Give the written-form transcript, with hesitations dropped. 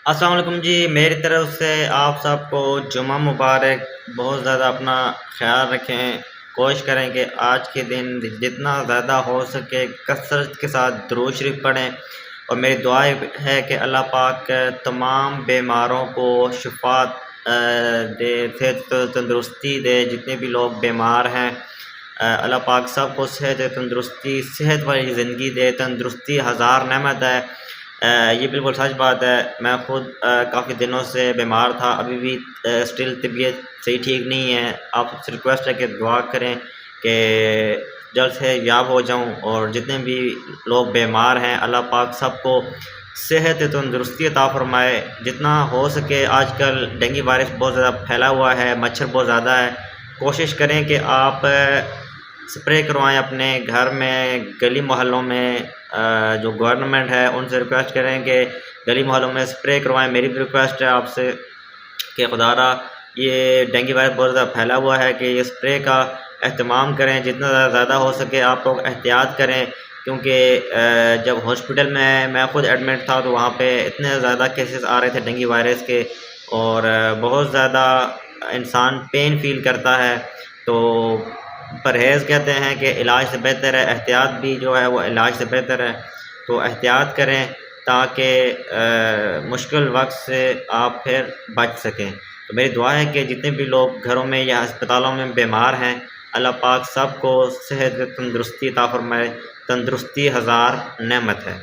السلام علیکم جی، میری طرف سے آپ سب کو جمعہ مبارک۔ بہت زیادہ اپنا خیال رکھیں، کوشش کریں کہ آج کے دن جتنا زیادہ ہو سکے کثرت کے ساتھ درود شریف پڑھیں، اور میری دعا ہے کہ اللہ پاک تمام بیماروں کو شفا دے، صحت تندرستی دے۔ جتنے بھی لوگ بیمار ہیں اللہ پاک سب کو صحت تندرستی، صحت والی زندگی دے۔ تندرستی ہزار نعمت ہے، یہ بالکل سچ بات ہے۔ میں خود کافی دنوں سے بیمار تھا، ابھی بھی اسٹل طبیعت صحیح ٹھیک نہیں ہے۔ آپ سے ریکویسٹ ہے کہ دعا کریں کہ جلد سے یاب ہو جاؤں، اور جتنے بھی لوگ بیمار ہیں اللہ پاک سب کو صحت تندرستی عطا فرمائے۔ جتنا ہو سکے، آج کل ڈینگی وائرس بہت زیادہ پھیلا ہوا ہے، مچھر بہت زیادہ ہے۔ کوشش کریں کہ آپ سپرے کروائیں اپنے گھر میں، گلی محلوں میں۔ جو گورنمنٹ ہے ان سے ریکویسٹ کریں کہ گلی محلوں میں سپرے کروائیں۔ میری بھی ریکویسٹ ہے آپ سے کہ خدا را یہ ڈینگی وائرس بہت زیادہ پھیلا ہوا ہے کہ یہ سپرے کا اہتمام کریں، جتنا زیادہ ہو سکے آپ لوگ احتیاط کریں، کیونکہ جب ہاسپٹل میں خود ایڈمٹ تھا تو وہاں پہ اتنے زیادہ کیسز آ رہے تھے ڈینگی وائرس کے، اور بہت زیادہ انسان پین فیل کرتا ہے۔ تو پرہیز کہتے ہیں کہ علاج سے بہتر ہے، احتیاط بھی جو ہے وہ علاج سے بہتر ہے۔ تو احتیاط کریں تاکہ مشکل وقت سے آپ پھر بچ سکیں۔ تو میری دعا ہے کہ جتنے بھی لوگ گھروں میں یا ہسپتالوں میں بیمار ہیں اللہ پاک سب کو صحت تندرستی عطا فرمائے۔ تندرستی ہزار نعمت ہے۔